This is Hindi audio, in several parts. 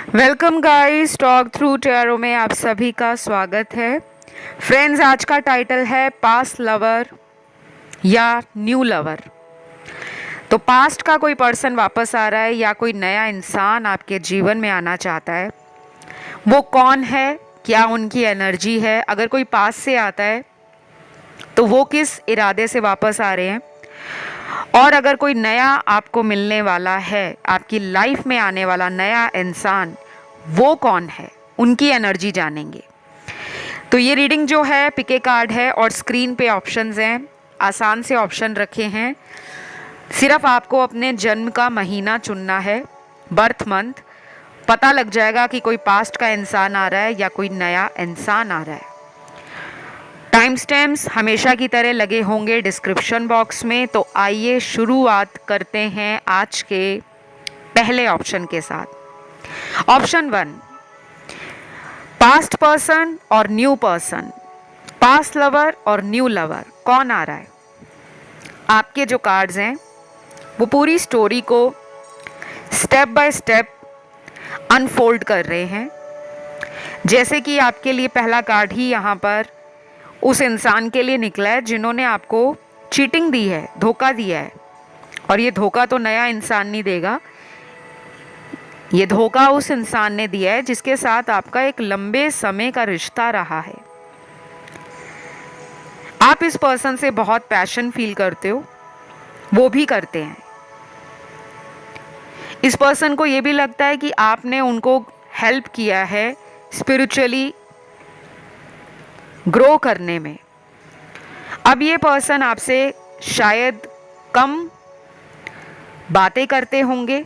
Welcome guys, talk through tarot में आप सभी का स्वागत है। फ्रेंड्स, आज का टाइटल है पास्ट लवर या न्यू लवर। तो पास्ट का कोई पर्सन वापस आ रहा है या कोई नया इंसान आपके जीवन में आना चाहता है। वो कौन है, क्या उनकी एनर्जी है, अगर कोई पास्ट से आता है तो वो किस इरादे से वापस आ रहे हैं, और अगर कोई नया आपको मिलने वाला है, आपकी लाइफ में आने वाला नया इंसान, वो कौन है, उनकी एनर्जी जानेंगे। तो ये रीडिंग जो है पिक ए कार्ड है और स्क्रीन पे ऑप्शंस हैं, आसान से ऑप्शन रखे हैं। सिर्फ आपको अपने जन्म का महीना चुनना है, बर्थ मंथ। पता लग जाएगा कि कोई पास्ट का इंसान आ रहा है या कोई नया इंसान आ रहा है। टाइम स्टैम्प्स हमेशा की तरह लगे होंगे डिस्क्रिप्शन बॉक्स में। तो आइए शुरुआत करते हैं आज के पहले ऑप्शन के साथ। ऑप्शन 1, पास्ट पर्सन और न्यू पर्सन, पास्ट लवर और न्यू लवर, कौन आ रहा है। आपके जो कार्ड्स हैं वो पूरी स्टोरी को स्टेप बाय स्टेप अनफोल्ड कर रहे हैं। जैसे कि आपके लिए पहला कार्ड ही यहाँ पर उस इंसान के लिए निकला है जिन्होंने आपको चीटिंग दी है, धोखा दिया है। और ये धोखा तो नया इंसान नहीं देगा, ये धोखा उस इंसान ने दिया है जिसके साथ आपका एक लंबे समय का रिश्ता रहा है। आप इस पर्सन से बहुत पैशन फील करते हो, वो भी करते हैं। इस पर्सन को ये भी लगता है कि आपने उनको हेल्प किया है स्पिरिचुअली ग्रो करने में। अब ये पर्सन आपसे शायद कम बातें करते होंगे,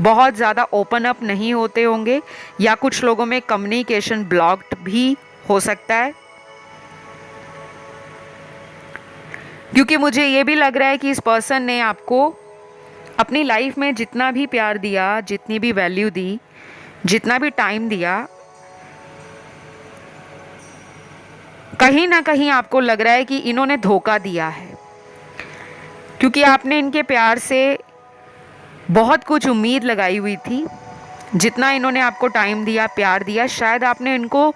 बहुत ज़्यादा ओपन अप नहीं होते होंगे, या कुछ लोगों में कम्युनिकेशन ब्लॉक्ड भी हो सकता है। क्योंकि मुझे ये भी लग रहा है कि इस पर्सन ने आपको अपनी लाइफ में जितना भी प्यार दिया, जितनी भी वैल्यू दी, जितना भी टाइम दिया, कहीं ना कहीं आपको लग रहा है कि इन्होंने धोखा दिया है। क्योंकि आपने इनके प्यार से बहुत कुछ उम्मीद लगाई हुई थी। जितना इन्होंने आपको टाइम दिया, प्यार दिया, शायद आपने इनको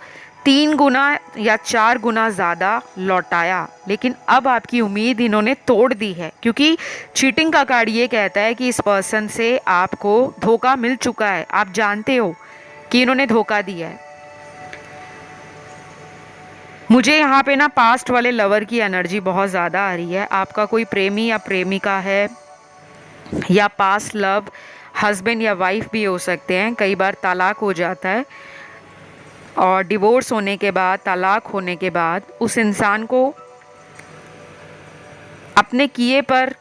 3 गुना या 4 गुना ज़्यादा लौटाया। लेकिन अब आपकी उम्मीद इन्होंने तोड़ दी है। क्योंकि चीटिंग का कार्ड ये कहता है कि इस पर्सन से आपको धोखा मिल चुका है। आप जानते हो कि इन्होंने धोखा दिया है। मुझे यहाँ पे ना पास्ट वाले लवर की एनर्जी बहुत ज़्यादा आ रही है। आपका कोई प्रेमी या प्रेमिका है, या पास्ट लव हस्बैंड या वाइफ भी हो सकते हैं। कई बार तलाक हो जाता है और डिवोर्स होने के बाद, तलाक होने के बाद उस इंसान को अपने किए पर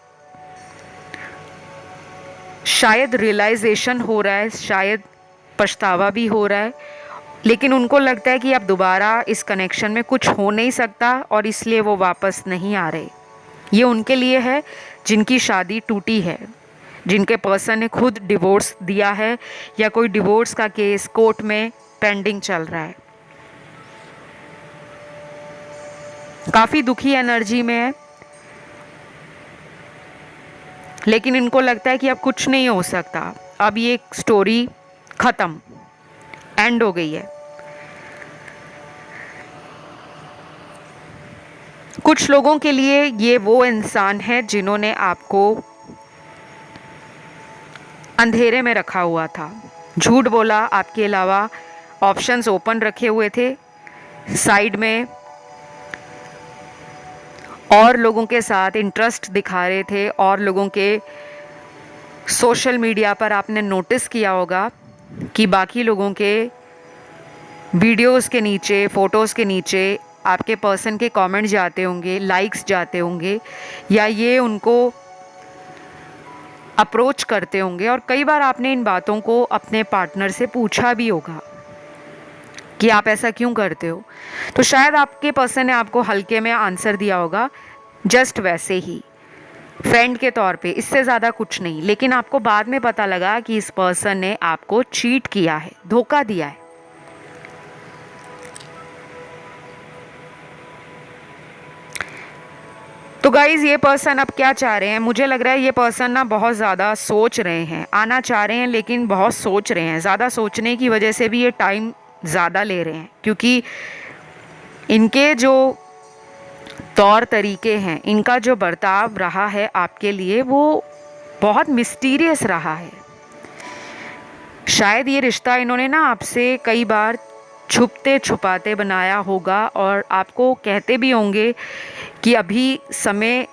शायद रियलाइजेशन हो रहा है, शायद पछतावा भी हो रहा है। लेकिन उनको लगता है कि अब दोबारा इस कनेक्शन में कुछ हो नहीं सकता और इसलिए वो वापस नहीं आ रहे। ये उनके लिए है जिनकी शादी टूटी है, जिनके पर्सन ने खुद डिवोर्स दिया है, या कोई डिवोर्स का केस कोर्ट में पेंडिंग चल रहा है। काफ़ी दुखी एनर्जी में है, लेकिन इनको लगता है कि अब कुछ नहीं हो सकता, अब ये स्टोरी ख़त्म, एंड हो गई है। कुछ लोगों के लिए ये वो इंसान है जिन्होंने आपको अंधेरे में रखा हुआ था, झूठ बोला, आपके अलावा ऑप्शंस ओपन रखे हुए थे साइड में, और लोगों के साथ इंटरेस्ट दिखा रहे थे। और लोगों के सोशल मीडिया पर आपने नोटिस किया होगा कि बाकी लोगों के वीडियोस के नीचे, फ़ोटोज़ के नीचे आपके पर्सन के कमेंट जाते होंगे, लाइक्स जाते होंगे, या ये उनको अप्रोच करते होंगे। और कई बार आपने इन बातों को अपने पार्टनर से पूछा भी होगा कि आप ऐसा क्यों करते हो। तो शायद आपके पर्सन ने आपको हल्के में आंसर दिया होगा, जस्ट वैसे ही, फ्रेंड के तौर पे, इससे ज़्यादा कुछ नहीं। लेकिन आपको बाद में पता लगा कि इस पर्सन ने आपको चीट किया है, धोखा दिया है। तो गाइज़ ये पर्सन अब क्या चाह रहे हैं, मुझे लग रहा है ये पर्सन ना बहुत ज़्यादा सोच रहे हैं, आना चाह रहे हैं लेकिन बहुत सोच रहे हैं। ज़्यादा सोचने की वजह से भी ये टाइम ज़्यादा ले रहे हैं, क्योंकि इनके जो तौर तरीके हैं, इनका जो बर्ताव रहा है आपके लिए, वो बहुत मिस्टीरियस रहा है। शायद ये रिश्ता इन्होंने ना आपसे कई बार छुपते छुपाते बनाया होगा, और आपको कहते भी होंगे कि अभी समय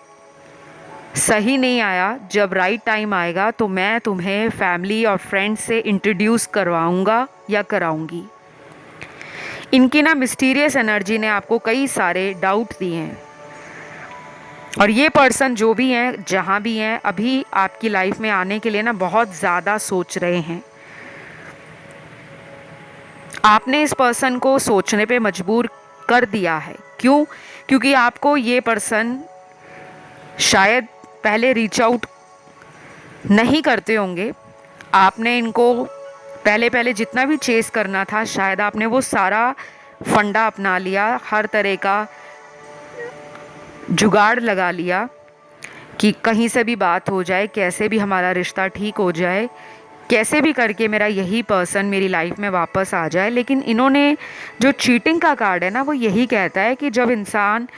सही नहीं आया, जब राइट टाइम आएगा तो मैं तुम्हें फैमिली और फ्रेंड्स से इंट्रोड्यूस करवाऊंगा या कराऊंगी। इनकी ना मिस्टीरियस एनर्जी ने आपको कई सारे डाउट दिए हैं, और ये पर्सन जो भी हैं, जहाँ भी हैं, अभी आपकी लाइफ में आने के लिए ना बहुत ज़्यादा सोच रहे हैं। आपने इस पर्सन को सोचने पे मजबूर कर दिया है। क्यों? क्योंकि आपको ये पर्सन शायद पहले रीच आउट नहीं करते होंगे। आपने इनको पहले जितना भी चेस करना था, शायद आपने वो सारा फंडा अपना लिया, हर तरह का जुगाड़ लगा लिया कि कहीं से भी बात हो जाए, कैसे भी हमारा रिश्ता ठीक हो जाए, कैसे भी करके मेरा यही पर्सन मेरी लाइफ में वापस आ जाए। लेकिन इन्होंने जो चीटिंग का कार्ड है ना, वो यही कहता है कि जब इंसान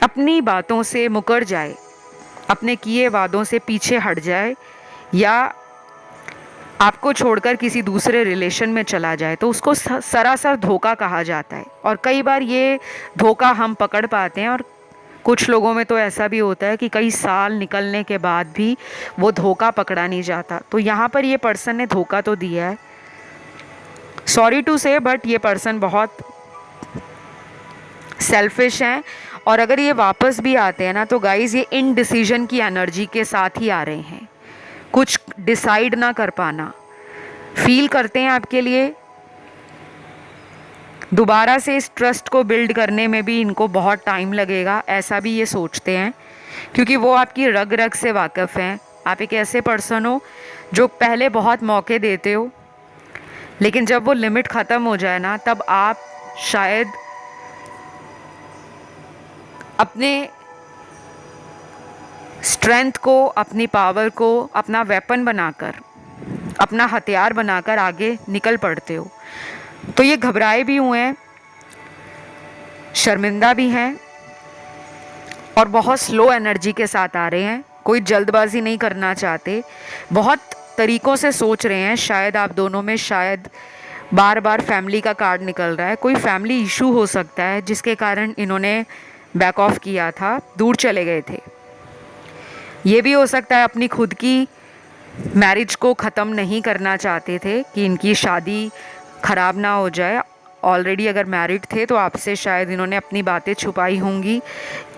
अपनी बातों से मुकर जाए, अपने किए वादों से पीछे हट जाए, या आपको छोड़कर किसी दूसरे रिलेशन में चला जाए, तो उसको सरासर धोखा कहा जाता है। और कई बार ये धोखा हम पकड़ पाते हैं, और कुछ लोगों में तो ऐसा भी होता है कि कई साल निकलने के बाद भी वो धोखा पकड़ा नहीं जाता। तो यहाँ पर ये पर्सन ने धोखा तो दिया है, सॉरी टू से, बट ये पर्सन बहुत सेल्फिश हैं। और अगर ये वापस भी आते हैं ना, तो गाइज़ ये इनडिसीजन की एनर्जी के साथ ही आ रहे हैं। कुछ डिसाइड ना कर पाना फील करते हैं आपके लिए। दोबारा से इस ट्रस्ट को बिल्ड करने में भी इनको बहुत टाइम लगेगा, ऐसा भी ये सोचते हैं, क्योंकि वो आपकी रग रग से वाकिफ़ हैं। आप एक ऐसे पर्सन हो जो पहले बहुत मौके देते हो, लेकिन जब वो लिमिट ख़त्म हो जाए ना, तब आप शायद अपने स्ट्रेंथ को, अपनी पावर को अपना वेपन बनाकर, अपना हथियार बनाकर आगे निकल पड़ते हो। तो ये घबराए भी हुए हैं, शर्मिंदा भी हैं, और बहुत स्लो एनर्जी के साथ आ रहे हैं। कोई जल्दबाजी नहीं करना चाहते, बहुत तरीक़ों से सोच रहे हैं। शायद आप दोनों में शायद बार बार फैमिली का कार्ड निकल रहा है, कोई फैमिली इशू हो सकता है जिसके कारण इन्होंने बैक ऑफ किया था, दूर चले गए थे। ये भी हो सकता है अपनी खुद की मैरिज को ख़त्म नहीं करना चाहते थे कि इनकी शादी ख़राब ना हो जाए। ऑलरेडी अगर मैरिड थे तो आपसे शायद इन्होंने अपनी बातें छुपाई होंगी,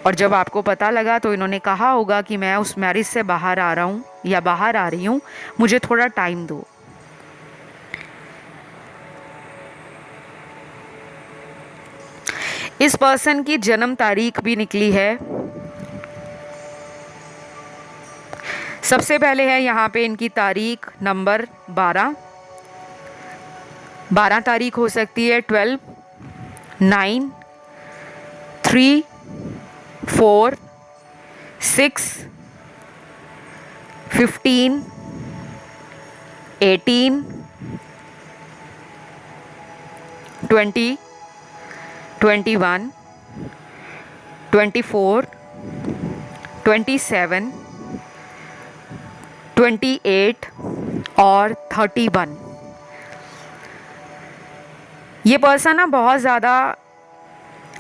और जब आपको पता लगा तो इन्होंने कहा होगा कि मैं उस मैरिज से बाहर आ रहा हूँ या बाहर आ रही हूँ, मुझे थोड़ा टाइम दो। इस पर्सन की जन्म तारीख भी निकली है। सबसे पहले है यहाँ पे इनकी तारीख नंबर 12 तारीख हो सकती है, 12, 9, 3, 4, 6, 15, 18, 20, 21, 24, 27, 28 और 31। ये पर्सन ना बहुत ज़्यादा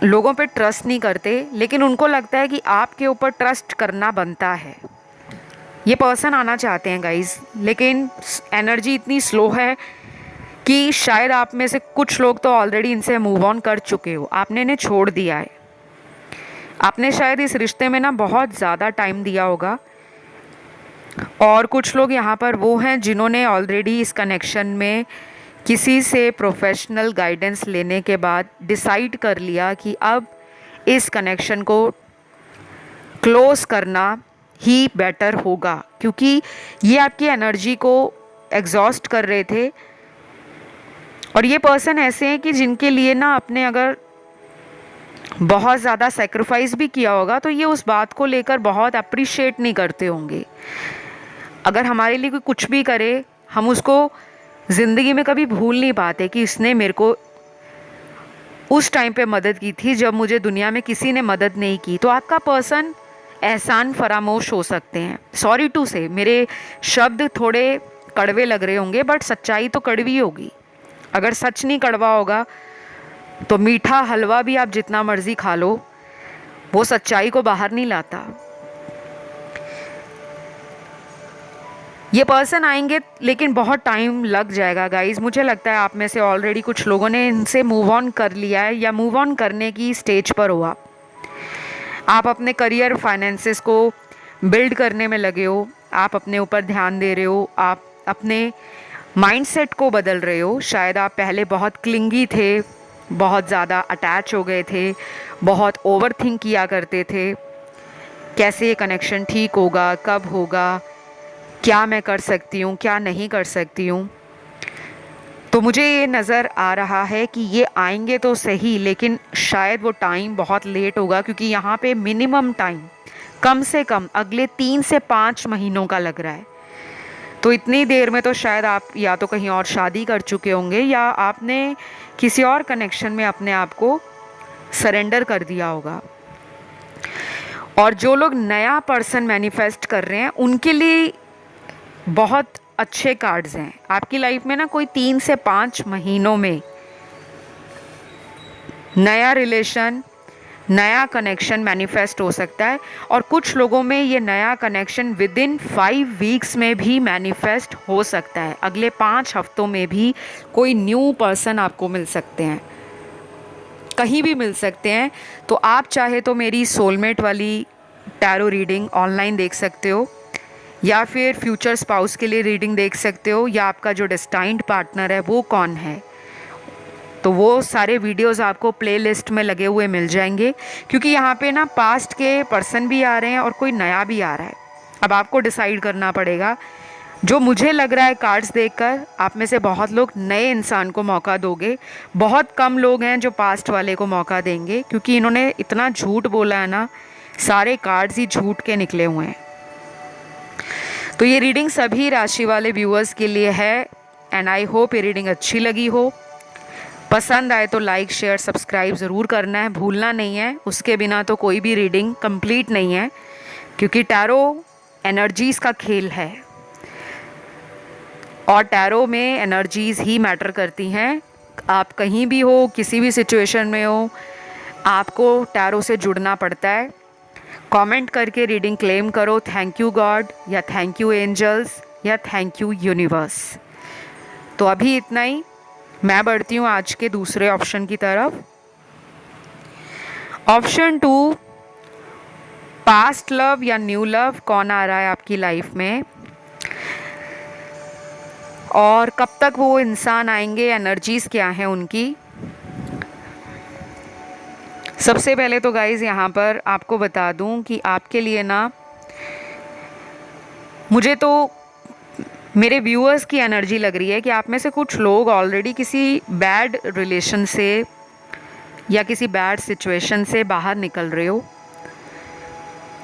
लोगों पे ट्रस्ट नहीं करते, लेकिन उनको लगता है कि आपके ऊपर ट्रस्ट करना बनता है। ये पर्सन आना चाहते हैं गाइस, लेकिन एनर्जी इतनी स्लो है कि शायद आप में से कुछ लोग तो ऑलरेडी इनसे मूव ऑन कर चुके हो, आपने इन्हें छोड़ दिया है। आपने शायद इस रिश्ते में ना बहुत ज़्यादा टाइम दिया होगा, और कुछ लोग यहाँ पर वो हैं जिन्होंने ऑलरेडी इस कनेक्शन में किसी से प्रोफेशनल गाइडेंस लेने के बाद डिसाइड कर लिया कि अब इस कनेक्शन को क्लोज़ करना ही बेटर होगा, क्योंकि ये आपकी एनर्जी को एग्जॉस्ट कर रहे थे। और ये पर्सन ऐसे हैं कि जिनके लिए ना अपने अगर बहुत ज़्यादा सेक्रीफाइस भी किया होगा, तो ये उस बात को लेकर बहुत अप्रिशिएट नहीं करते होंगे। अगर हमारे लिए कोई कुछ भी करे, हम उसको ज़िंदगी में कभी भूल नहीं पाते कि इसने मेरे को उस टाइम पे मदद की थी जब मुझे दुनिया में किसी ने मदद नहीं की। तो आपका पर्सन एहसान फरामोश हो सकते हैं। सॉरी टू से, मेरे शब्द थोड़े कड़वे लग रहे होंगे, बट सच्चाई तो कड़वी होगी। अगर सच नहीं कड़वा होगा तो मीठा हलवा भी आप जितना मर्जी खा लो, वो सच्चाई को बाहर नहीं लाता। ये पर्सन आएंगे लेकिन बहुत टाइम लग जाएगा गाइस। मुझे लगता है आप में से ऑलरेडी कुछ लोगों ने इनसे मूव ऑन कर लिया है या मूव ऑन करने की स्टेज पर हो। आप अपने करियर फाइनेंसेस को बिल्ड करने में लगे हो, आप अपने ऊपर ध्यान दे रहे हो, आप अपने माइंडसेट को बदल रहे हो। शायद आप पहले बहुत क्लिंगी थे, बहुत ज़्यादा अटैच हो गए थे, बहुत ओवर थिंक किया करते थे, कैसे ये कनेक्शन ठीक होगा, कब होगा, क्या मैं कर सकती हूँ, क्या नहीं कर सकती हूँ। तो मुझे ये नज़र आ रहा है कि ये आएंगे तो सही, लेकिन शायद वो टाइम बहुत लेट होगा, क्योंकि यहाँ पे मिनिमम टाइम कम से कम अगले 3 से 5 महीनों का लग रहा है। तो इतनी देर में तो शायद आप या तो कहीं और शादी कर चुके होंगे या आपने किसी और कनेक्शन में अपने आप को सरेंडर कर दिया होगा। और जो लोग नया पर्सन मैनिफेस्ट कर रहे हैं उनके लिए बहुत अच्छे कार्ड्स हैं। आपकी लाइफ में ना कोई 3 से 5 महीनों में नया रिलेशन, नया कनेक्शन मैनिफेस्ट हो सकता है। और कुछ लोगों में ये नया कनेक्शन विद इन 5 वीक्स में भी मैनिफेस्ट हो सकता है। अगले 5 हफ्तों में भी कोई न्यू पर्सन आपको मिल सकते हैं, कहीं भी मिल सकते हैं। तो आप चाहे तो मेरी सोलमेट वाली टैरो रीडिंग ऑनलाइन देख सकते हो, या फिर फ्यूचर स्पाउस के लिए रीडिंग देख सकते हो, या आपका जो डेस्टाइन्ड पार्टनर है वो कौन है। तो वो सारे वीडियोस आपको प्लेलिस्ट में लगे हुए मिल जाएंगे, क्योंकि यहाँ पे ना पास्ट के पर्सन भी आ रहे हैं और कोई नया भी आ रहा है। अब आपको डिसाइड करना पड़ेगा। जो मुझे लग रहा है कार्ड्स देखकर, आप में से बहुत लोग नए इंसान को मौका दोगे, बहुत कम लोग हैं जो पास्ट वाले को मौका देंगे, क्योंकि इन्होंने इतना झूठ बोला है ना, सारे कार्ड्स ही झूठ के निकले हुए हैं। तो ये रीडिंग सभी राशि वाले व्यूअर्स के लिए है, एंड आई होप ये रीडिंग अच्छी लगी हो। पसंद आए तो लाइक, शेयर, सब्सक्राइब ज़रूर करना है, भूलना नहीं है। उसके बिना तो कोई भी रीडिंग कंप्लीट नहीं है, क्योंकि टैरो एनर्जीज़ का खेल है और टैरो में एनर्जीज़ ही मैटर करती हैं। आप कहीं भी हो, किसी भी सिचुएशन में हो, आपको टैरो से जुड़ना पड़ता है। कमेंट करके रीडिंग क्लेम करो, थैंक यू गॉड, या थैंक यू एंजल्स, या थैंक यू यूनिवर्स। तो अभी इतना ही, मैं बढ़ती हूँ आज के दूसरे ऑप्शन की तरफ। ऑप्शन 2, पास्ट लव या न्यू लव, कौन आ रहा है आपकी लाइफ में और कब तक वो इंसान आएंगे, एनर्जीज क्या हैं उनकी। सबसे पहले तो गाइज़ यहाँ पर आपको बता दूँ कि आपके लिए ना, मुझे तो मेरे व्यूअर्स की एनर्जी लग रही है कि आप में से कुछ लोग ऑलरेडी किसी बैड रिलेशन से या किसी बैड सिचुएशन से बाहर निकल रहे हो।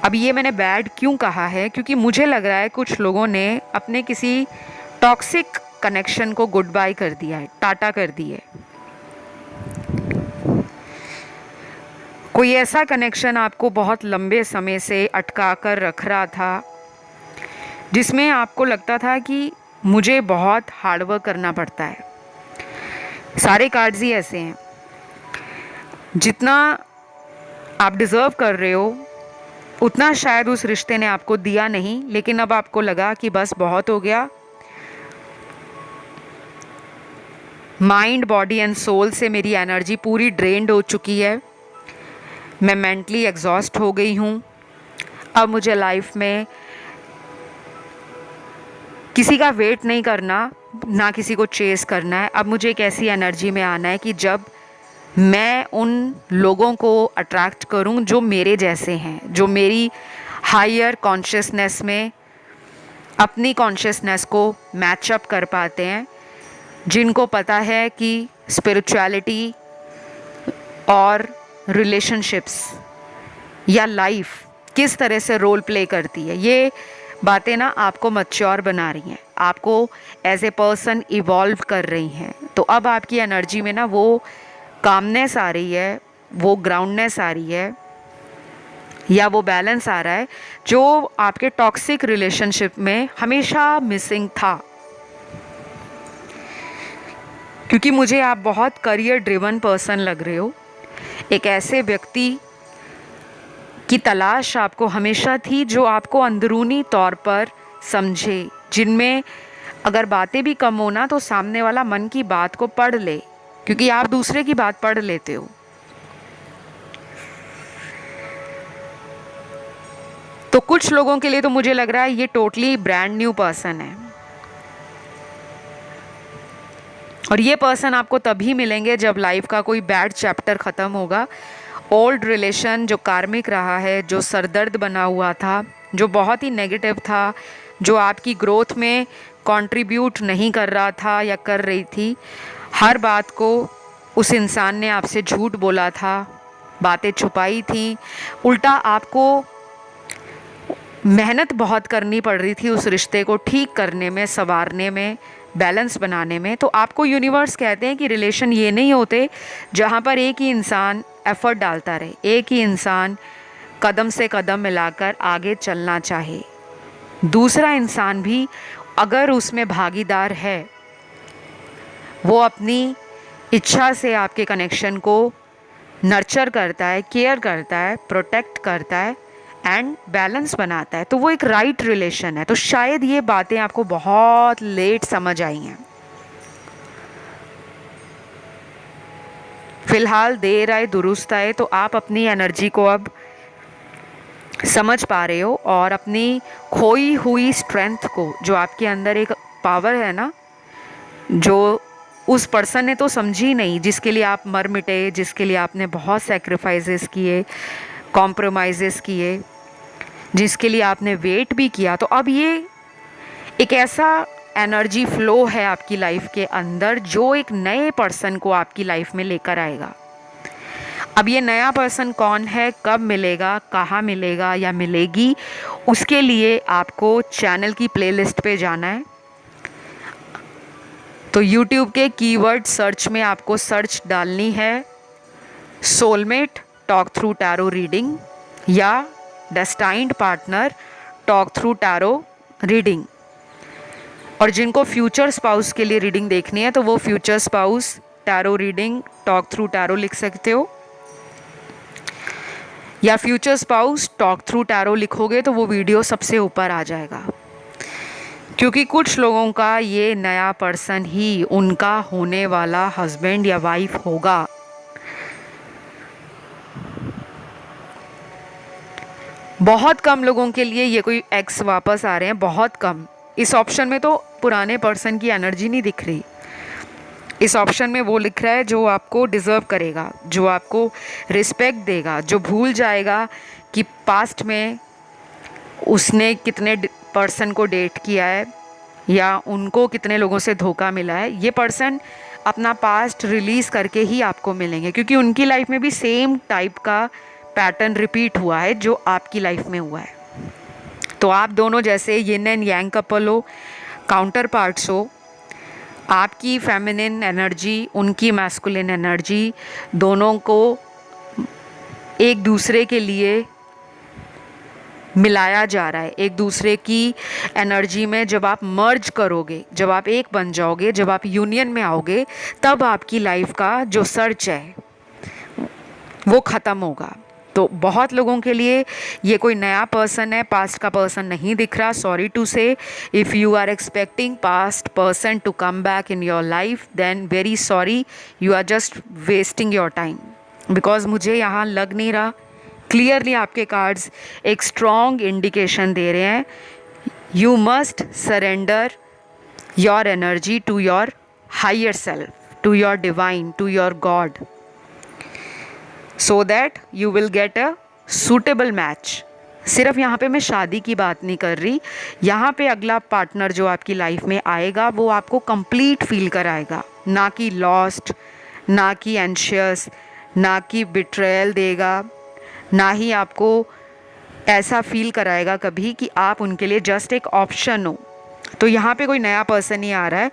अब ये मैंने बैड क्यों कहा है, क्योंकि मुझे लग रहा है कुछ लोगों ने अपने किसी टॉक्सिक कनेक्शन को गुड बाय कर दिया है, टाटा कर दी है। कोई ऐसा कनेक्शन आपको बहुत लंबे समय से अटका कर रख रहा था, जिसमें आपको लगता था कि मुझे बहुत हार्डवर्क करना पड़ता है। सारे कार्ड्स ही ऐसे हैं, जितना आप डिज़र्व कर रहे हो उतना शायद उस रिश्ते ने आपको दिया नहीं, लेकिन अब आपको लगा कि बस बहुत हो गया। माइंड, बॉडी एंड सोल से मेरी एनर्जी पूरी ड्रेन्ड हो चुकी है, मैं मेंटली एग्जॉस्ट हो गई हूँ। अब मुझे लाइफ में किसी का वेट नहीं करना, ना किसी को चेस करना है। अब मुझे एक ऐसी एनर्जी में आना है कि जब मैं उन लोगों को अट्रैक्ट करूं जो मेरे जैसे हैं, जो मेरी हायर कॉन्शियसनेस में अपनी कॉन्शियसनेस को मैचअप कर पाते हैं, जिनको पता है कि स्पिरिचुअलिटी और रिलेशनशिप्स या लाइफ किस तरह से रोल प्ले करती है, ये बातें ना आपको मैच्योर बना रही हैं, आपको एज ए पर्सन इवॉल्व कर रही हैं। तो अब आपकी एनर्जी में ना वो कामनेस आ रही है, वो ग्राउंडनेस आ रही है, या वो बैलेंस आ रहा है जो आपके टॉक्सिक रिलेशनशिप में हमेशा मिसिंग था। क्योंकि मुझे आप बहुत करियर ड्रिवन पर्सन लग रहे हो, एक ऐसे व्यक्ति की तलाश आपको हमेशा थी जो आपको अंदरूनी तौर पर समझे, जिनमें अगर बातें भी कम हो ना तो सामने वाला मन की बात को पढ़ ले, क्योंकि आप दूसरे की बात पढ़ लेते हो। तो कुछ लोगों के लिए तो मुझे लग रहा है ये टोटली ब्रांड न्यू पर्सन है, और ये पर्सन आपको तभी मिलेंगे जब लाइफ का कोई बैड चैप्टर ख़त्म होगा। ओल्ड रिलेशन जो कार्मिक रहा है, जो सरदर्द बना हुआ था, जो बहुत ही नेगेटिव था, जो आपकी ग्रोथ में कंट्रीब्यूट नहीं कर रहा था या कर रही थी, हर बात को उस इंसान ने आपसे झूठ बोला था, बातें छुपाई थी, उल्टा आपको मेहनत बहुत करनी पड़ रही थी उस रिश्ते को ठीक करने में, संवारने में, बैलेंस बनाने में। तो आपको यूनिवर्स कहते हैं कि रिलेशन ये नहीं होते जहाँ पर एक ही इंसान एफर्ट डालता रहे, एक ही इंसान कदम से कदम मिलाकर आगे चलना चाहे, दूसरा इंसान भी अगर उसमें भागीदार है, वो अपनी इच्छा से आपके कनेक्शन को नर्चर करता है, केयर करता है, प्रोटेक्ट करता है एंड बैलेंस बनाता है, तो वो एक राइट रिलेशन है। तो शायद ये बातें आपको बहुत लेट समझ आई हैं। फिलहाल देर आए दुरुस्त आए, तो आप अपनी एनर्जी को अब समझ पा रहे हो और अपनी खोई हुई स्ट्रेंथ को, जो आपके अंदर एक पावर है ना, जो उस पर्सन ने तो समझी नहीं, जिसके लिए आप मर मिटे, जिसके लिए आपने बहुत सेक्रीफाइसेस किए, कॉम्प्रोमाइज़ेस किए, जिसके लिए आपने वेट भी किया। तो अब ये एक ऐसा एनर्जी फ्लो है आपकी लाइफ के अंदर जो एक नए पर्सन को आपकी लाइफ में लेकर आएगा। अब ये नया पर्सन कौन है, कब मिलेगा, कहाँ मिलेगा या मिलेगी, उसके लिए आपको चैनल की प्लेलिस्ट पे जाना है। तो YouTube के कीवर्ड सर्च में आपको सर्च डालनी है soulmate talk through tarot reading या destined partner talk through tarot reading. और जिनको फ्यूचर स्पाउस के लिए रीडिंग देखनी है तो वो future spouse tarot reading talk through tarot लिख सकते हो, या future spouse talk through tarot लिखोगे तो वो वीडियो सबसे ऊपर आ जाएगा। क्योंकि कुछ लोगों का ये नया पर्सन ही उनका होने वाला हस्बैंड या वाइफ होगा। बहुत कम लोगों के लिए ये कोई एक्स वापस आ रहे हैं, बहुत कम। इस ऑप्शन में तो पुराने पर्सन की एनर्जी नहीं दिख रही, इस ऑप्शन में वो लिख रहा है जो आपको डिज़र्व करेगा, जो आपको रिस्पेक्ट देगा, जो भूल जाएगा कि पास्ट में उसने कितने पर्सन को डेट किया है या उनको कितने लोगों से धोखा मिला है। ये पर्सन अपना पास्ट रिलीज़ करके ही आपको मिलेंगे, क्योंकि उनकी लाइफ में भी सेम टाइप का पैटर्न रिपीट हुआ है जो आपकी लाइफ में हुआ है। तो आप दोनों जैसे यिन एंड यांग कपल हो, काउंटर पार्ट्स हो, आपकी फेमिनिन एनर्जी, उनकी मैस्कुलिन एनर्जी, दोनों को एक दूसरे के लिए मिलाया जा रहा है। एक दूसरे की एनर्जी में जब आप मर्ज करोगे, जब आप एक बन जाओगे, जब आप यूनियन में आओगे, तब आपकी लाइफ का जो सर्च है वो ख़त्म होगा। तो बहुत लोगों के लिए ये कोई नया पर्सन है, पास्ट का पर्सन नहीं दिख रहा। Sorry to say, if you are expecting past person to come back in your life, then very sorry, you are just wasting your time. Because मुझे यहाँ लग नहीं रहा, क्लियरली आपके कार्ड्स एक स्ट्रॉन्ग इंडिकेशन दे रहे हैं, you must surrender your energy to your higher self, to your divine, to your God, so that you will get a suitable match। सिर्फ यहाँ पे मैं शादी की बात नहीं कर रही, यहाँ पे अगला पार्टनर जो आपकी लाइफ में आएगा वो आपको कंप्लीट फील कराएगा, ना कि लॉस्ट, ना कि एंशियस, ना कि बिट्रेयल देगा, ना ही आपको ऐसा फील कराएगा कभी कि आप उनके लिए जस्ट एक ऑप्शन हो। तो यहाँ पे कोई नया पर्सन ही आ रहा है।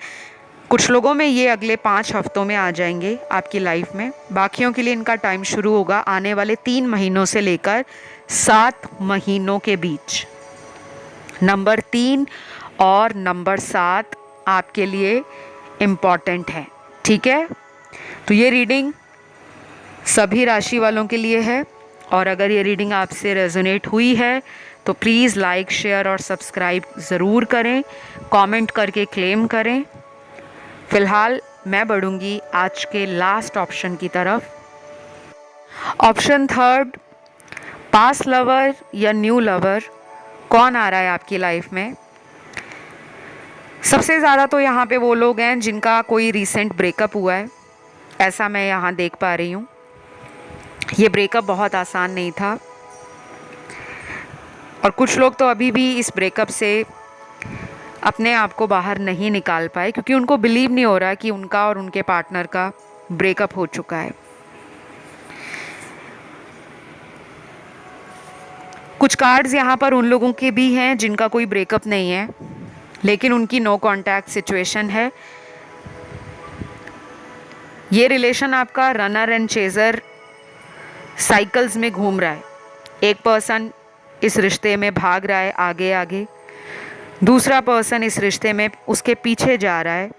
कुछ लोगों में ये अगले 5 हफ्तों में आ जाएंगे आपकी लाइफ में, बाकियों के लिए इनका टाइम शुरू होगा आने वाले 3 महीनों से लेकर 7 महीनों के बीच। नंबर 3 और नंबर 7 आपके लिए इम्पॉर्टेंट है, ठीक है। तो ये रीडिंग सभी राशि वालों के लिए है, और अगर ये रीडिंग आपसे रेजोनेट हुई है तो प्लीज़ लाइक, शेयर और सब्सक्राइब ज़रूर करें, कमेंट करके क्लेम करें। फ़िलहाल मैं बढ़ूंगी आज के लास्ट ऑप्शन की तरफ। ऑप्शन 3, पास्ट लवर या न्यू लवर, कौन आ रहा है आपकी लाइफ में। सबसे ज़्यादा तो यहाँ पे वो लोग हैं जिनका कोई रीसेंट ब्रेकअप हुआ है, ऐसा मैं यहाँ देख पा रही हूँ। ये ब्रेकअप बहुत आसान नहीं था, और कुछ लोग तो अभी भी इस ब्रेकअप से अपने आप को बाहर नहीं निकाल पाए, क्योंकि उनको बिलीव नहीं हो रहा कि उनका और उनके पार्टनर का ब्रेकअप हो चुका है। कुछ कार्ड्स यहाँ पर उन लोगों के भी हैं जिनका कोई ब्रेकअप नहीं है, लेकिन उनकी नो कांटेक्ट सिचुएशन है। ये रिलेशन आपका रनर एंड चेजर साइकिल्स में घूम रहा है। एक पर्सन इस रिश्ते में भाग रहा है आगे आगे, दूसरा पर्सन इस रिश्ते में उसके पीछे जा रहा है,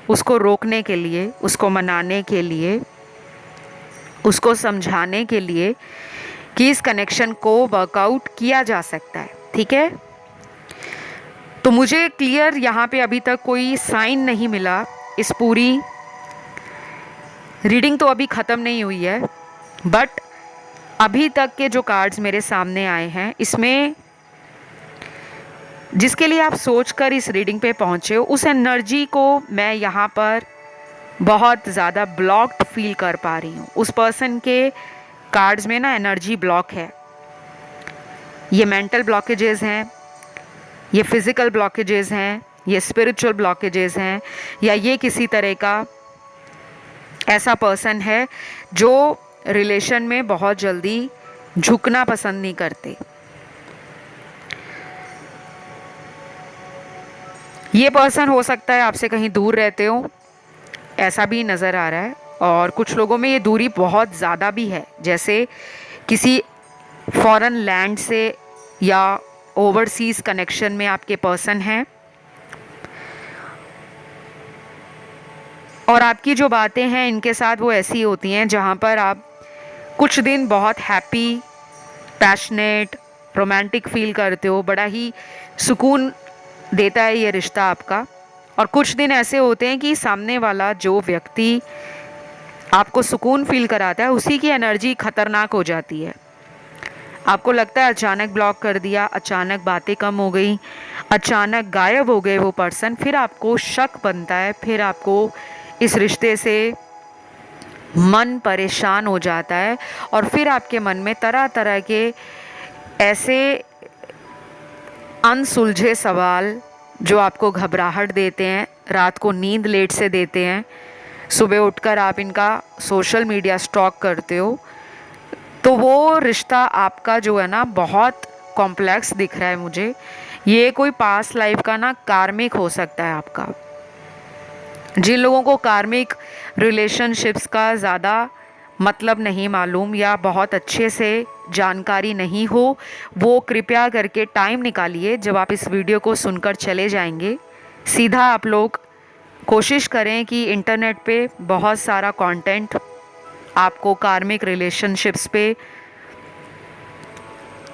उसको रोकने के लिए, उसको मनाने के लिए, उसको समझाने के लिए कि इस कनेक्शन को वर्कआउट किया जा सकता है, ठीक है। तो मुझे क्लियर यहाँ पे अभी तक कोई साइन नहीं मिला। इस पूरी रीडिंग तो अभी ख़त्म नहीं हुई है, बट अभी तक के जो कार्ड्स मेरे सामने आए हैं, इसमें जिसके लिए आप सोचकर इस रीडिंग पे पहुँचे हो, उस एनर्जी को मैं यहाँ पर बहुत ज़्यादा ब्लॉक्ड फील कर पा रही हूँ। उस पर्सन के कार्ड्स में ना एनर्जी ब्लॉक है। ये मेंटल ब्लॉकेजेस हैं, ये फिज़िकल ब्लॉकेजेस हैं, ये स्पिरिचुअल ब्लॉकेजेस हैं, या ये किसी तरह का ऐसा पर्सन है जो रिलेशन में बहुत जल्दी झुकना पसंद नहीं करते। ये पर्सन हो सकता है आपसे कहीं दूर रहते हो, ऐसा भी नज़र आ रहा है। और कुछ लोगों में ये दूरी बहुत ज़्यादा भी है, जैसे किसी फॉरेन लैंड से या ओवरसीज़ कनेक्शन में आपके पर्सन हैं, और आपकी जो बातें हैं इनके साथ वो ऐसी होती हैं जहाँ पर आप कुछ दिन बहुत हैप्पी, पैशनेट, रोमांटिक फील करते हो, बड़ा ही सुकून देता है ये रिश्ता आपका। और कुछ दिन ऐसे होते हैं कि सामने वाला जो व्यक्ति आपको सुकून फील कराता है, उसी की एनर्जी खतरनाक हो जाती है। आपको लगता है अचानक ब्लॉक कर दिया, अचानक बातें कम हो गई, अचानक गायब हो गए वो पर्सन। फिर आपको शक बनता है, फिर आपको इस रिश्ते से मन परेशान हो जाता है, और फिर आपके मन में तरह तरह के ऐसे अनसुलझे सवाल जो आपको घबराहट देते हैं, रात को नींद लेट से देते हैं, सुबह उठकर आप इनका सोशल मीडिया स्टॉक करते हो। तो वो रिश्ता आपका जो है ना बहुत कॉम्प्लेक्स दिख रहा है मुझे। ये कोई पास्ट लाइफ का ना कार्मिक हो सकता है आपका। जिन लोगों को कार्मिक रिलेशनशिप्स का ज़्यादा मतलब नहीं मालूम या बहुत अच्छे से जानकारी नहीं हो, वो कृपया करके टाइम निकालिए। जब आप इस वीडियो को सुनकर चले जाएंगे, सीधा आप लोग कोशिश करें कि इंटरनेट पे बहुत सारा कंटेंट आपको कार्मिक रिलेशनशिप्स पे,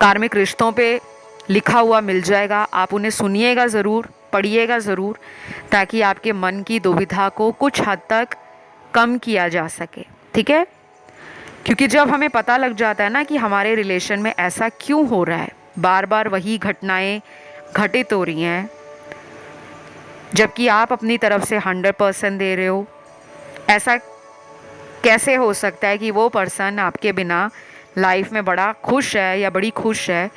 कार्मिक रिश्तों पे लिखा हुआ मिल जाएगा। आप उन्हें सुनिएगा ज़रूर, पढ़िएगा ज़रूर, ताकि आपके मन की दुविधा को कुछ हद तक कम किया जा सके, ठीक है। क्योंकि जब हमें पता लग जाता है ना कि हमारे रिलेशन में ऐसा क्यों हो रहा है, बार बार वही घटनाएं घटित हो रही हैं, जबकि आप अपनी तरफ से 100% दे रहे हो, ऐसा कैसे हो सकता है कि वो पर्सन आपके बिना लाइफ में बड़ा खुश है या बड़ी खुश है?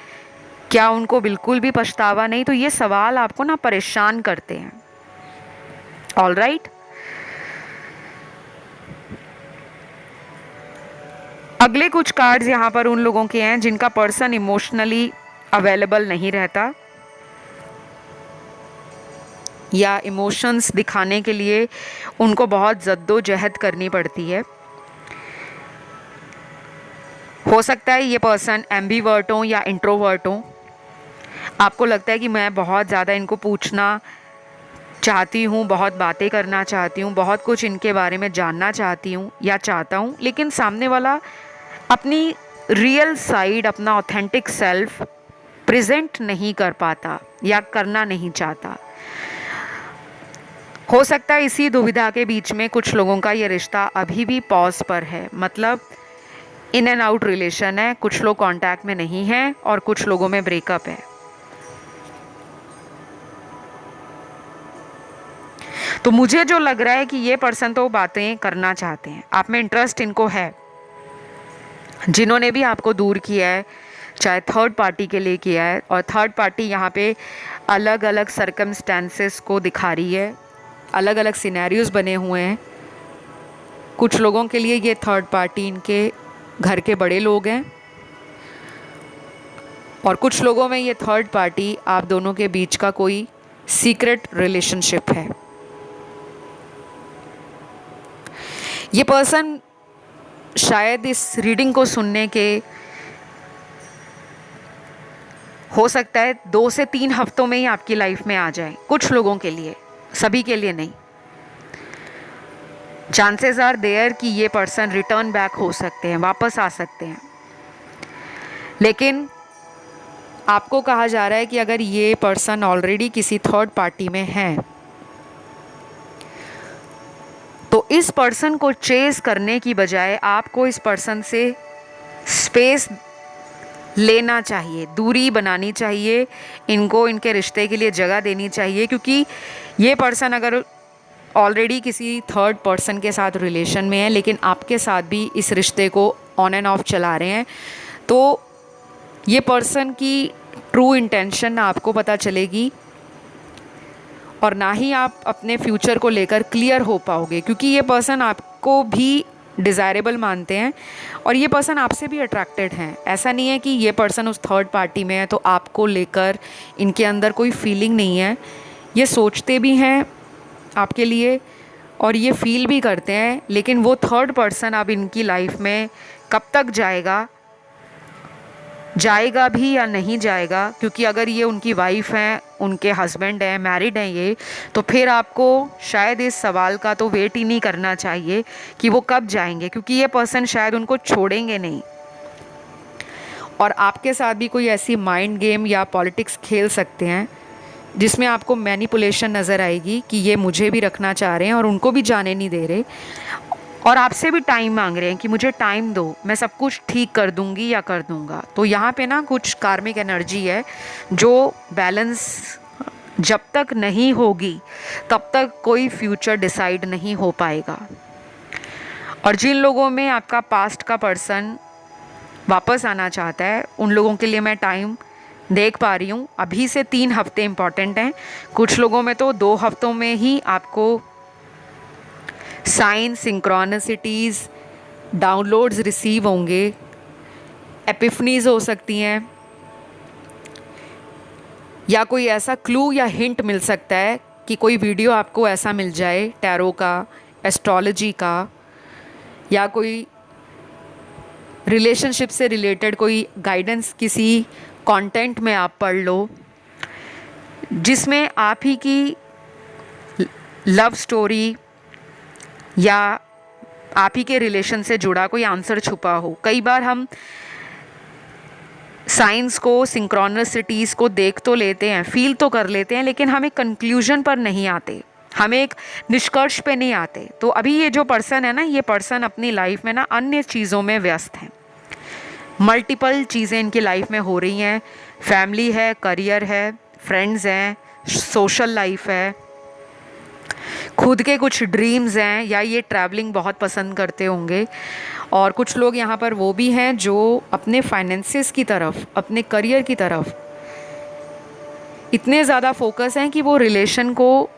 क्या उनको बिल्कुल भी पछतावा नहीं? तो ये सवाल आपको ना परेशान करते हैं। ऑल राइट, अगले कुछ कार्ड्स यहाँ पर उन लोगों के हैं जिनका पर्सन इमोशनली अवेलेबल नहीं रहता या इमोशंस दिखाने के लिए उनको बहुत जद्दोजहद करनी पड़ती है। हो सकता है ये पर्सन एम्बीवर्ट हो या इंट्रोवर्ट हो। आपको लगता है कि मैं बहुत ज़्यादा इनको पूछना चाहती हूँ, बहुत बातें करना चाहती हूँ, बहुत कुछ इनके बारे में जानना चाहती हूँ या चाहता हूँ, लेकिन सामने वाला अपनी रियल साइड, अपना ऑथेंटिक सेल्फ प्रेजेंट नहीं कर पाता या करना नहीं चाहता। हो सकता है इसी दुविधा के बीच में कुछ लोगों का ये रिश्ता अभी भी पॉज पर है, मतलब इन एंड आउट रिलेशन है। कुछ लोग कांटेक्ट में नहीं हैं और कुछ लोगों में ब्रेकअप है। तो मुझे जो लग रहा है कि ये पर्सन तो बातें करना चाहते हैं, आप में इंटरेस्ट इनको है। जिन्होंने भी आपको दूर किया है, चाहे थर्ड पार्टी के लिए किया है, और थर्ड पार्टी यहाँ पे अलग अलग सर्कमस्टेंसेस को दिखा रही है, अलग अलग सिनेरियोज बने हुए हैं। कुछ लोगों के लिए ये थर्ड पार्टी इनके घर के बड़े लोग हैं और कुछ लोगों में ये थर्ड पार्टी आप दोनों के बीच का कोई सीक्रेट रिलेशनशिप है। ये पर्सन शायद इस रीडिंग को सुनने के हो सकता है 2 से 3 हफ्तों में ही आपकी लाइफ में आ जाए। कुछ लोगों के लिए, सभी के लिए नहीं। चांसेस आर देयर कि ये पर्सन रिटर्न बैक हो सकते हैं, वापस आ सकते हैं। लेकिन आपको कहा जा रहा है कि अगर ये पर्सन ऑलरेडी किसी थर्ड पार्टी में है तो इस पर्सन को चेस करने की बजाय आपको इस पर्सन से स्पेस लेना चाहिए, दूरी बनानी चाहिए, इनको इनके रिश्ते के लिए जगह देनी चाहिए। क्योंकि ये पर्सन अगर ऑलरेडी किसी थर्ड पर्सन के साथ रिलेशन में है लेकिन आपके साथ भी इस रिश्ते को ऑन एंड ऑफ चला रहे हैं, तो ये पर्सन की ट्रू इंटेंशन आपको पता चलेगी और ना ही आप अपने फ्यूचर को लेकर क्लियर हो पाओगे। क्योंकि ये पर्सन आपको भी डिज़ायरेबल मानते हैं और ये पर्सन आपसे भी अट्रैक्टेड हैं। ऐसा नहीं है कि ये पर्सन उस थर्ड पार्टी में है तो आपको लेकर इनके अंदर कोई फीलिंग नहीं है। ये सोचते भी हैं आपके लिए और ये फील भी करते हैं, लेकिन वो थर्ड पर्सन अब इनकी लाइफ में कब तक जाएगा भी या नहीं जाएगा। क्योंकि अगर ये उनकी वाइफ हैं, उनके हस्बैंड हैं, मैरिड हैं ये, तो फिर आपको शायद इस सवाल का तो वेट ही नहीं करना चाहिए कि वो कब जाएंगे, क्योंकि ये पर्सन शायद उनको छोड़ेंगे नहीं। और आपके साथ भी कोई ऐसी माइंड गेम या पॉलिटिक्स खेल सकते हैं जिसमें आपको मैनिपुलेशन नज़र आएगी कि ये मुझे भी रखना चाह रहे हैं और उनको भी जाने नहीं दे रहे और आपसे भी टाइम मांग रहे हैं कि मुझे टाइम दो, मैं सब कुछ ठीक कर दूंगी या कर दूंगा। तो यहाँ पे ना कुछ कार्मिक एनर्जी है जो बैलेंस जब तक नहीं होगी तब तक कोई फ्यूचर डिसाइड नहीं हो पाएगा। और जिन लोगों में आपका पास्ट का पर्सन वापस आना चाहता है उन लोगों के लिए मैं टाइम देख पा रही हूँ। अभी से 3 हफ्ते इम्पॉर्टेंट हैं, कुछ लोगों में तो 2 हफ्तों में ही आपको साइन, सिंक्रोनिसिटीज़, डाउनलोड्स रिसीव होंगे, एपिफनीज हो सकती हैं या कोई ऐसा क्लू या हिंट मिल सकता है कि कोई वीडियो आपको ऐसा मिल जाए टैरो का, एस्ट्रोलॉजी का, या कोई रिलेशनशिप से रिलेटेड कोई गाइडेंस किसी कंटेंट में आप पढ़ लो जिसमें आप ही की लव स्टोरी या आप ही के रिलेशन से जुड़ा कोई आंसर छुपा हो। कई बार हम साइंस को, सिंक्रोनिसिटीज़ को देख तो लेते हैं, फील तो कर लेते हैं, लेकिन हम एक कंक्लूजन पर नहीं आते, हम एक निष्कर्ष पे नहीं आते। तो अभी ये जो पर्सन है ना, ये पर्सन अपनी लाइफ में ना अन्य चीज़ों में व्यस्त हैं। मल्टीपल चीज़ें इनकी लाइफ में हो रही हैं, फैमिली है, करियर है, फ्रेंड्स हैं, सोशल लाइफ है, खुद के कुछ ड्रीम्स हैं, या ये ट्रैवलिंग बहुत पसंद करते होंगे। और कुछ लोग यहाँ पर वो भी हैं जो अपने फाइनेंसेस की तरफ, अपने करियर की तरफ इतने ज़्यादा फोकस हैं कि वो रिलेशन को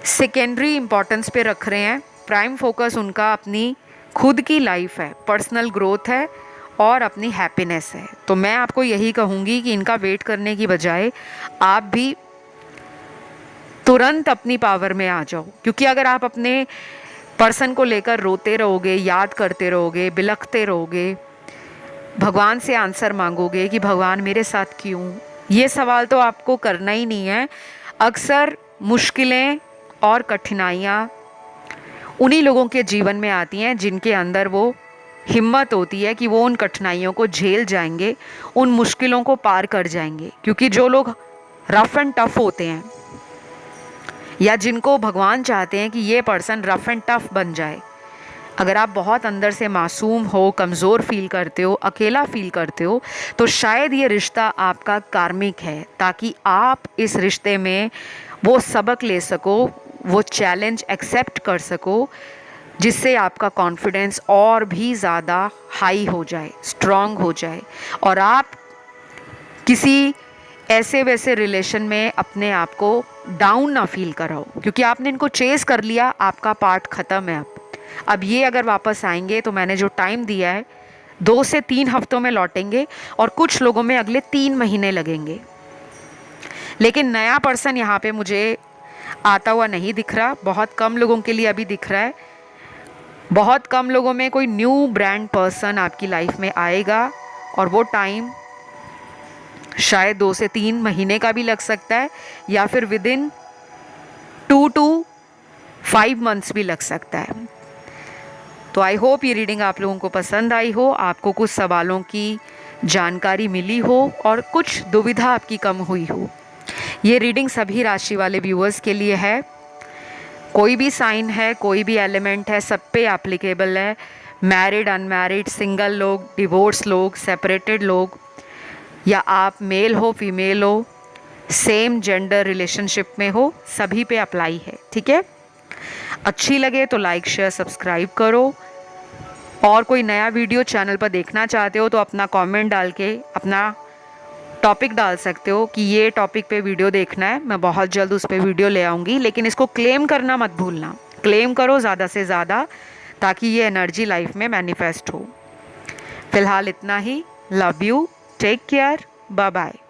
सेकेंडरी इम्पोर्टेंस पे रख रहे हैं। प्राइम फोकस उनका अपनी खुद की लाइफ है, पर्सनल ग्रोथ है और अपनी हैप्पीनेस है। तो मैं आपको यही कहूँगी कि इनका वेट करने की बजाय आप भी तुरंत अपनी पावर में आ जाओ, क्योंकि अगर आप अपने पर्सन को लेकर रोते रहोगे, याद करते रहोगे, बिलखते रहोगे, भगवान से आंसर मांगोगे कि भगवान मेरे साथ क्यों, ये सवाल तो आपको करना ही नहीं है। अक्सर मुश्किलें और कठिनाइयाँ उन्हीं लोगों के जीवन में आती हैं जिनके अंदर वो हिम्मत होती है कि वो उन कठिनाइयों को झेल जाएंगे, उन मुश्किलों को पार कर जाएंगे। क्योंकि जो लोग रफ़ एंड टफ़ होते हैं या जिनको भगवान चाहते हैं कि ये पर्सन रफ़ एंड टफ़ बन जाए, अगर आप बहुत अंदर से मासूम हो, कमज़ोर फील करते हो, अकेला फील करते हो, तो शायद ये रिश्ता आपका कार्मिक है, ताकि आप इस रिश्ते में वो सबक ले सको, वो चैलेंज एक्सेप्ट कर सको, जिससे आपका कॉन्फिडेंस और भी ज़्यादा हाई हो जाए, स्ट्रॉन्ग हो जाए, और आप किसी ऐसे वैसे रिलेशन में अपने आप को डाउन ना फील कराओ। क्योंकि आपने इनको चेस कर लिया, आपका पार्ट ख़त्म है। अब ये अगर वापस आएंगे तो मैंने जो टाइम दिया है 2 से 3 हफ्तों में लौटेंगे, और कुछ लोगों में अगले 3 महीने लगेंगे। लेकिन नया पर्सन यहाँ पे मुझे आता हुआ नहीं दिख रहा, बहुत कम लोगों के लिए अभी दिख रहा है। बहुत कम लोगों में कोई न्यू ब्रांड पर्सन आपकी लाइफ में आएगा, और वो टाइम शायद 2 से 3 महीने का भी लग सकता है, या फिर विदिन 2 to 5 मंथ्स भी लग सकता है। तो आई होप ये रीडिंग आप लोगों को पसंद आई हो, आपको कुछ सवालों की जानकारी मिली हो और कुछ दुविधा आपकी कम हुई हो। ये रीडिंग सभी राशि वाले व्यूअर्स के लिए है। कोई भी साइन है, कोई भी एलिमेंट है, सब पे एप्लीकेबल है। मैरिड, अनमैरिड, सिंगल लोग, डिवोर्स लोग, सेपरेटेड लोग, या आप मेल हो, फीमेल हो, सेम जेंडर रिलेशनशिप में हो, सभी पे अप्लाई है। ठीक है, अच्छी लगे तो लाइक, शेयर, सब्सक्राइब करो। और कोई नया वीडियो चैनल पर देखना चाहते हो तो अपना कमेंट डाल के अपना टॉपिक डाल सकते हो कि ये टॉपिक पे वीडियो देखना है। मैं बहुत जल्द उस पर वीडियो ले आऊँगी, लेकिन इसको क्लेम करना मत भूलना। क्लेम करो ज़्यादा से ज़्यादा, ताकि ये एनर्जी लाइफ में मैनिफेस्ट हो। फिलहाल इतना ही। Love you, take care, bye bye.